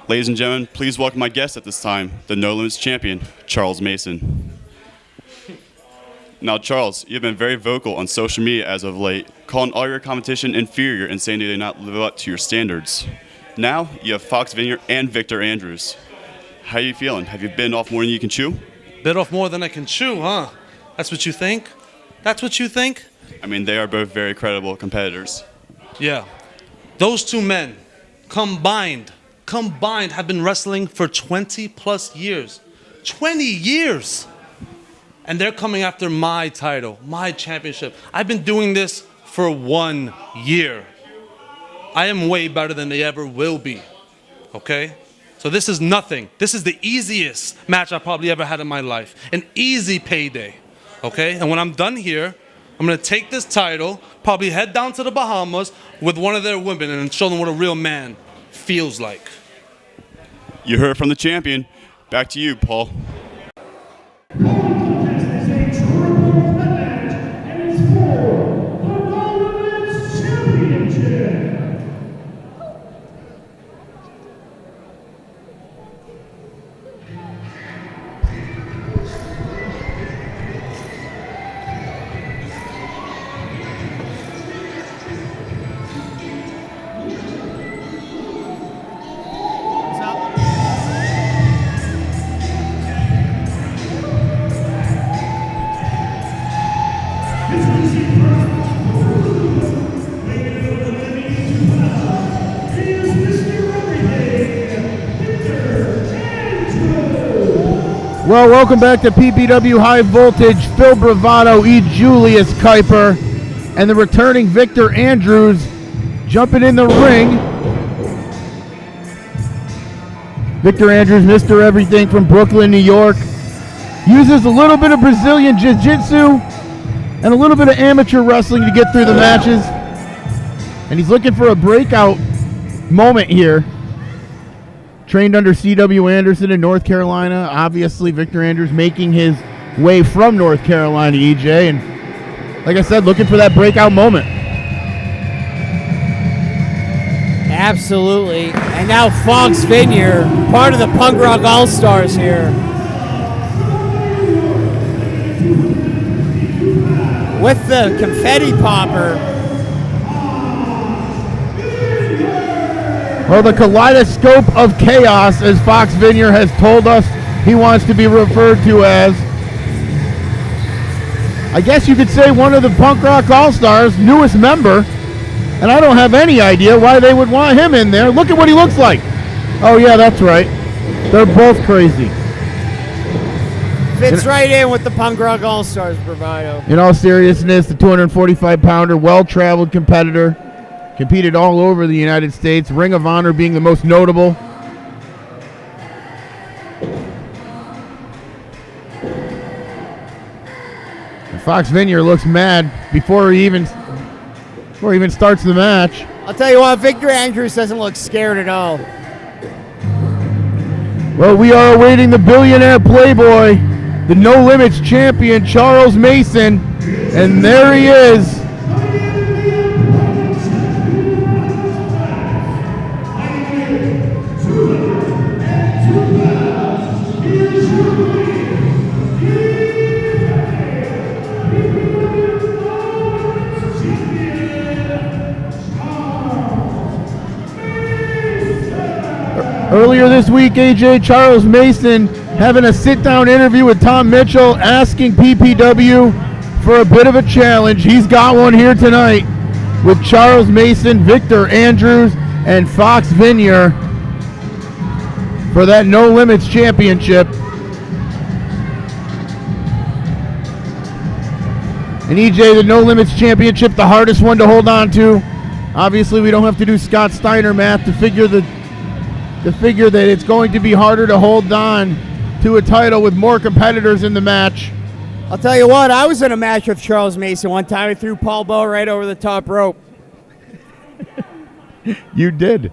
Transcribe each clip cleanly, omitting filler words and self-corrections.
Ladies and gentlemen, please welcome my guest at this time, the No Limits Champion, Charles Mason. Now, Charles, you've been very vocal on social media as of late, calling all your competition inferior and saying they did not live up to your standards. Now, you have Foxx Vinyer and Victor Andrews. How are you feeling? Have you bitten off more than you can chew? Bit off more than I can chew, huh? That's what you think? That's what you think? I mean, they are both very credible competitors. Yeah. Those two men, combined, have been wrestling for 20 plus years. 20 years! And they're coming after my title, my championship. I've been doing this for 1 year. I am way better than they ever will be, okay? So this is nothing. This is the easiest match I probably ever had in my life. An easy payday, okay? And when I'm done here, I'm gonna take this title, probably head down to the Bahamas with one of their women and show them what a real man feels like. You heard from the champion. Back to you, Paul. Well, welcome back to PPW High Voltage. Phil Bravado, E. Julius Kuiper, and the returning Victor Andrews jumping in the ring. Victor Andrews, Mr. Everything from Brooklyn, New York, uses a little bit of Brazilian Jiu-Jitsu and a little bit of amateur wrestling to get through the matches. And he's looking for a breakout moment here. Trained under C.W. Anderson in North Carolina. Obviously, Victor Andrews making his way from North Carolina, EJ. And like I said, looking for that breakout moment. Absolutely. And now Foxx Vinyer, part of the Punk Rock All-Stars here. With the confetti popper. Well, the kaleidoscope of chaos, as Foxx Vinyer has told us he wants to be referred to as. I guess you could say one of the Punk Rock All-Stars, newest member, and I don't have any idea why they would want him in there. Look at what he looks like. Oh, yeah, that's right. They're both crazy. Fits right in with the Punk Rock All-Stars, Bravado. In all seriousness, the 245-pounder, well-traveled competitor, competed all over the United States, Ring of Honor being the most notable. And Foxx Vinyer looks mad before he even starts the match. I'll tell you what, Victor Andrews doesn't look scared at all. Well, we are awaiting the billionaire playboy, the No Limits champion, Charles Mason, and there he is. Earlier this week, AJ, Charles Mason having a sit-down interview with Tom Mitchell, asking PPW for a bit of a challenge. He's got one here tonight with Charles Mason, Victor Andrews, and Foxx Vinyer for that No Limits Championship. And EJ, the No Limits Championship, the hardest one to hold on to. Obviously, we don't have to do Scott Steiner math to figure that it's going to be harder to hold on to a title with more competitors in the match. I'll tell you what, I was in a match with Charles Mason one time. I threw Paul Bowe right over the top rope. You did.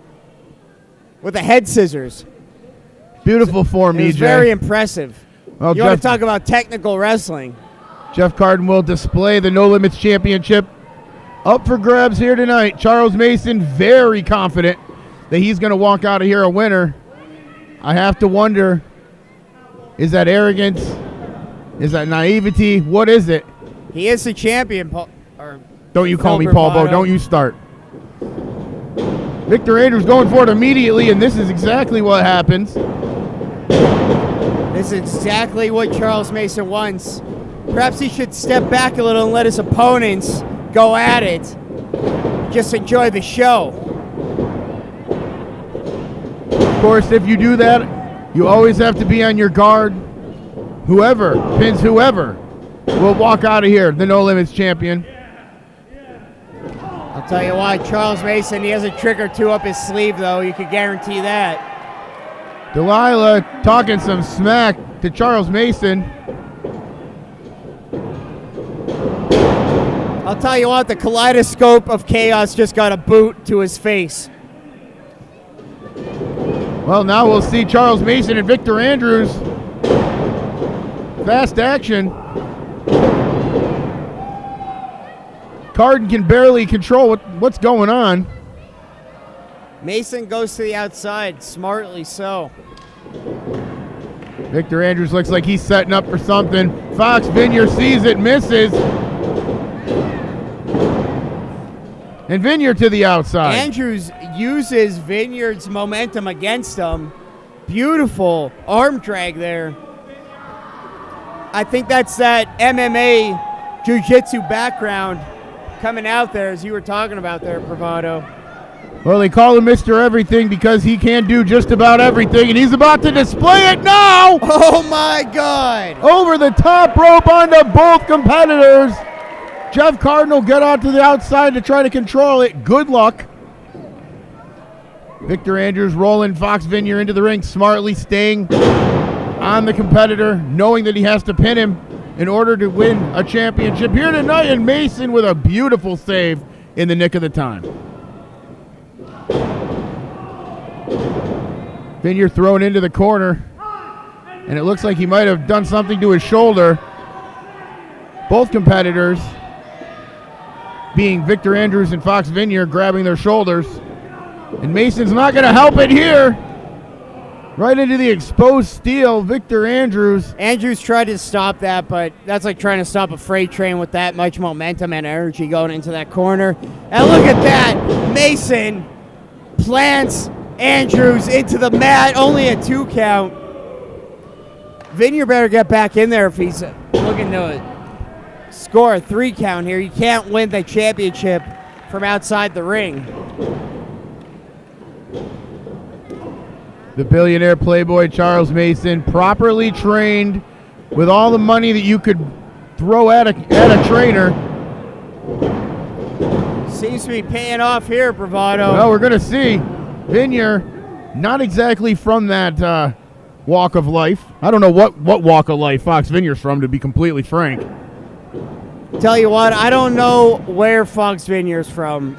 With the head scissors. Beautiful form, EJ. It was very impressive. Well, you want to talk about technical wrestling. Jeff Carden will display the No Limits Championship up for grabs here tonight. Charles Mason very confident that he's going to walk out of here a winner. I have to wonder, is that arrogance? Is that naivety? What is it? He is the champion, Don't you call me Phil Paul Bo. Bravado. Don't you start. Victor Andrews going for it immediately, and this is exactly what happens. This is exactly what Charles Mason wants. Perhaps he should step back a little and let his opponents go at it. Just enjoy the show. Of course, if you do that, you always have to be on your guard. Whoever pins whoever will walk out of here, the No Limits champion. I'll tell you what, Charles Mason, he has a trick or two up his sleeve, though. You can guarantee that. Delilah talking some smack to Charles Mason. I'll tell you what, the kaleidoscope of chaos just got a boot to his face. Well, now we'll see Charles Mason and Victor Andrews. Fast action. Carden can barely control what's going on. Mason goes to the outside, smartly so. Victor Andrews looks like he's setting up for something. Foxx Vinyer sees it, misses. And Vinyer to the outside. Andrews uses Vineyard's momentum against him. Beautiful arm drag there. I think that's that MMA jiu-jitsu background coming out there, as you were talking about there, Bravado. Well, they call him Mr. Everything because he can do just about everything, and he's about to display it now! Oh my God! Over the top rope onto both competitors. Jeff Carden will get out to the outside to try to control it. Good luck. Victor Andrews rolling Foxx Vinyer into the ring, smartly staying on the competitor, knowing that he has to pin him in order to win a championship here tonight, and Mason with a beautiful save in the nick of the time. Vinyer thrown into the corner, and it looks like he might have done something to his shoulder. Both competitors, being Victor Andrews and Foxx Vinyer, grabbing their shoulders. And Mason's not going to help it here. Right into the exposed steel, Victor Andrews. Andrews tried to stop that, but that's like trying to stop a freight train with that much momentum and energy going into that corner. And look at that. Mason plants Andrews into the mat. Only a 2 count. Vinyer better get back in there if he's looking to score a 3 count here. You can't win the championship from outside the ring. The billionaire playboy Charles Mason, properly trained with all the money that you could throw at a trainer. Seems to be paying off here, Bravado. Well, we're going to see. Vinyer, not exactly from that walk of life. I don't know what walk of life Foxx Vinyer's from, to be completely frank. Tell you what, I don't know where Foxx Vinyer's from.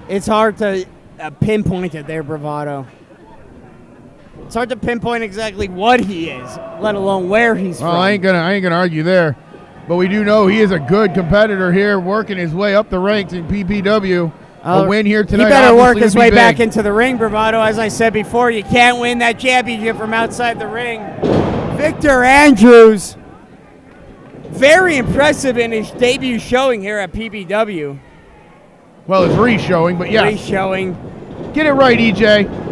It's hard to pinpoint it there, Bravado. It's hard to pinpoint exactly what he is, let alone where he's from. I ain't gonna argue there, but we do know he is a good competitor here, working his way up the ranks in PPW. A win here tonight. He better work obviously his would be way big. back into the ring, Bravado. As I said before, you can't win that championship from outside the ring. Victor Andrews, very impressive in his debut showing here at PPW. Well, it's re-showing, but yeah. Re-showing. Get it right, EJ.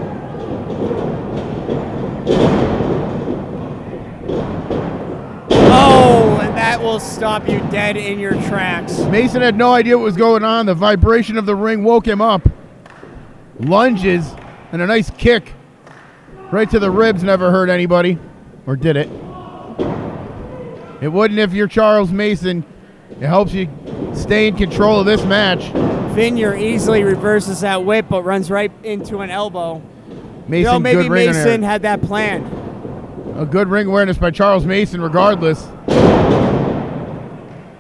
Oh, and that will stop you dead in your tracks. Mason had no idea what was going on. The vibration of the ring woke him up. Lunges and a nice kick right to the ribs never hurt anybody. Or did it? It wouldn't if you're Charles Mason. It helps you stay in control of this match. Vinyer easily reverses that whip, but runs right into an elbow. Mason, maybe good ring Mason awareness. had that planned. A good ring awareness by Charles Mason regardless.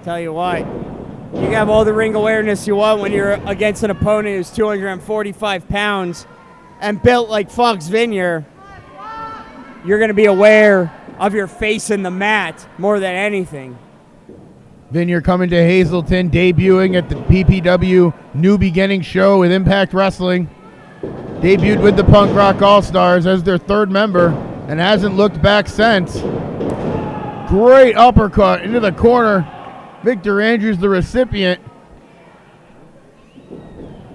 Tell you what, you can have all the ring awareness you want when you're against an opponent who's 245 pounds and built like Foxx Vinyer. You're going to be aware of your face in the mat more than anything. Vinyer coming to Hazleton, debuting at the PPW New Beginning show with Impact Wrestling. Debuted with the Punk Rock All-Stars as their third member and hasn't looked back since. Great uppercut into the corner. Victor Andrews, the recipient.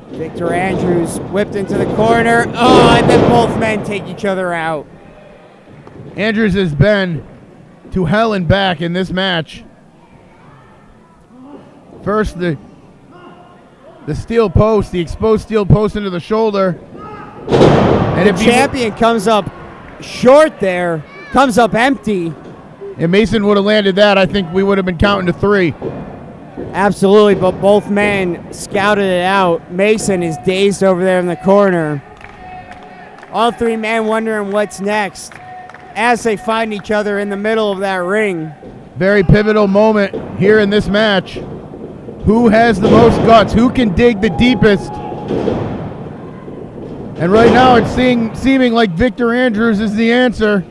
Victor Andrews whipped into the corner. Oh, and then both men take each other out. Andrews has been to hell and back in this match. First, the steel post, the exposed steel post into the shoulder. And the champion comes up short there, comes up empty. If Mason would have landed that, I think we would have been counting to 3. Absolutely, but both men scouted it out. Mason is dazed over there in the corner. All 3 men wondering what's next as they find each other in the middle of that ring. Very pivotal moment here in this match. Who has the most guts? Who can dig the deepest? And right now it's seeming like Victor Andrews is the answer.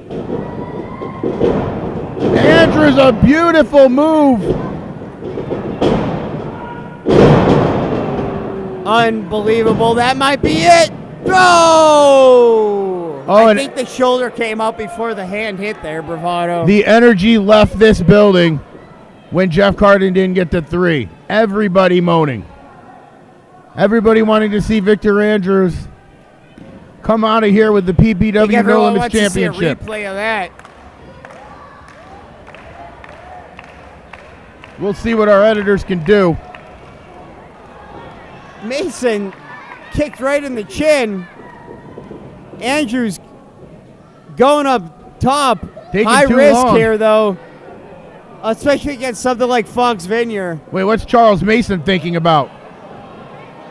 Andrews, a beautiful move. Unbelievable. That might be it. Throw! I think the shoulder came up before the hand hit there, Bravado. The energy left this building when Jeff Carden didn't get to 3. Everybody moaning. Everybody wanting to see Victor Andrews come out of here with the PPW No Limits Championship. To see a replay of that. We'll see what our editors can do. Mason kicked right in the chin. Andrews going up top. Taking High too risk long here, though. Especially against something like Foxx Vinyer. Wait, what's Charles Mason thinking about?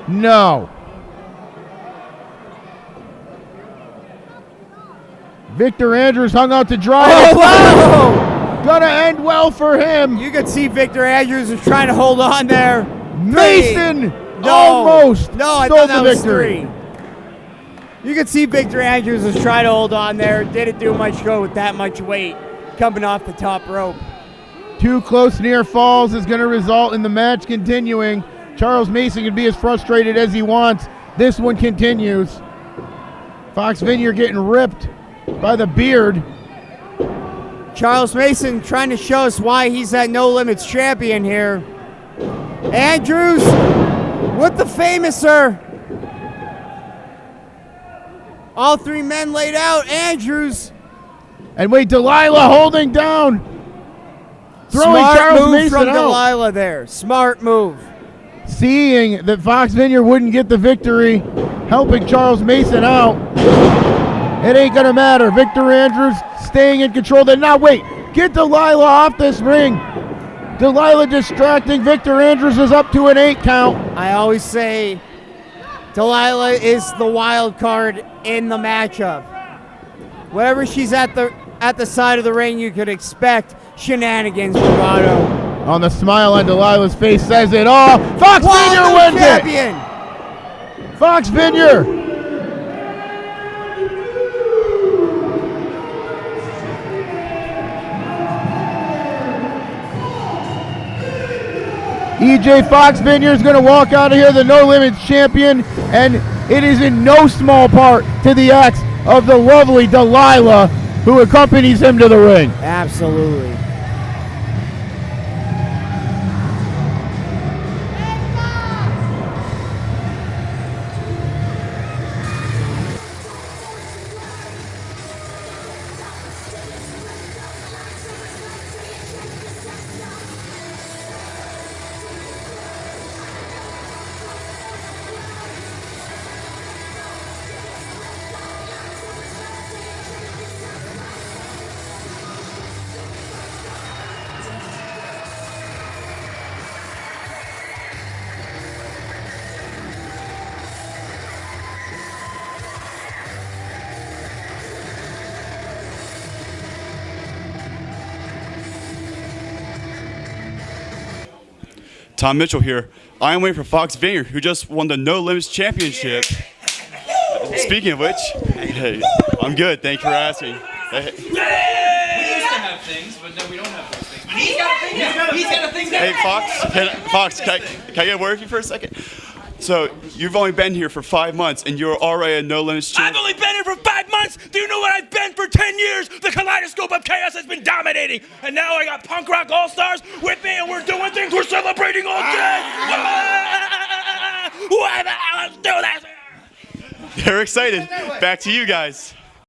No. Victor Andrews hung out to dry. Oh, wow! Gonna end well for him. You could see Victor Andrews is trying to hold on there. Mason almost I stole thought the that was victory. 3. You could see Victor Andrews was trying to hold on there. Didn't do much good with that much weight coming off the top rope. 2 close near falls is going to result in the match continuing. Charles Mason can be as frustrated as he wants. This one continues. Foxx Vinyer getting ripped by the beard. Charles Mason trying to show us why he's that No Limits champion here. Andrews with the famouser. All 3 men laid out. Andrews. And wait, Delilah holding down. Throwing Smart Charles move Mason from out. Delilah there. Smart move. Seeing that Foxx Vinyer wouldn't get the victory, helping Charles Mason out. It ain't gonna matter. Victor Andrews staying in control. Then now wait, get Delilah off this ring. Delilah distracting. Victor Andrews is up to an 8 count. I always say Delilah is the wild card in the matchup. Wherever she's at the side of the ring, you could expect shenanigans, Bravado. On the smile on Delilah's face says it all. Foxx Vinyer wins champion. it. Foxx Vinyer. EJ Foxx Vinyer is going to walk out of here the No Limits champion, and it is in no small part to the acts of the lovely Delilah who accompanies him to the ring. Absolutely. Tom Mitchell here. I am waiting for Foxx Vinyer, who just won the No Limits Championship. Speaking of which, hey, I'm good. Thank you for asking. Hey. We used to have things, but no, we don't have those things. But he's got a thing now. He's got a thing now. Hey, Fox, can I get a word with you for a second? So you've only been here for 5 months, and you're already a No Limits I've champion. only been here for 5 months. Do you know what I've been for 10 years? The kaleidoscope of chaos has been dominating. And now I got Punk Rock All-Stars with me, and we're doing things. We're celebrating all day. Let's do this. They're excited. Back to you guys.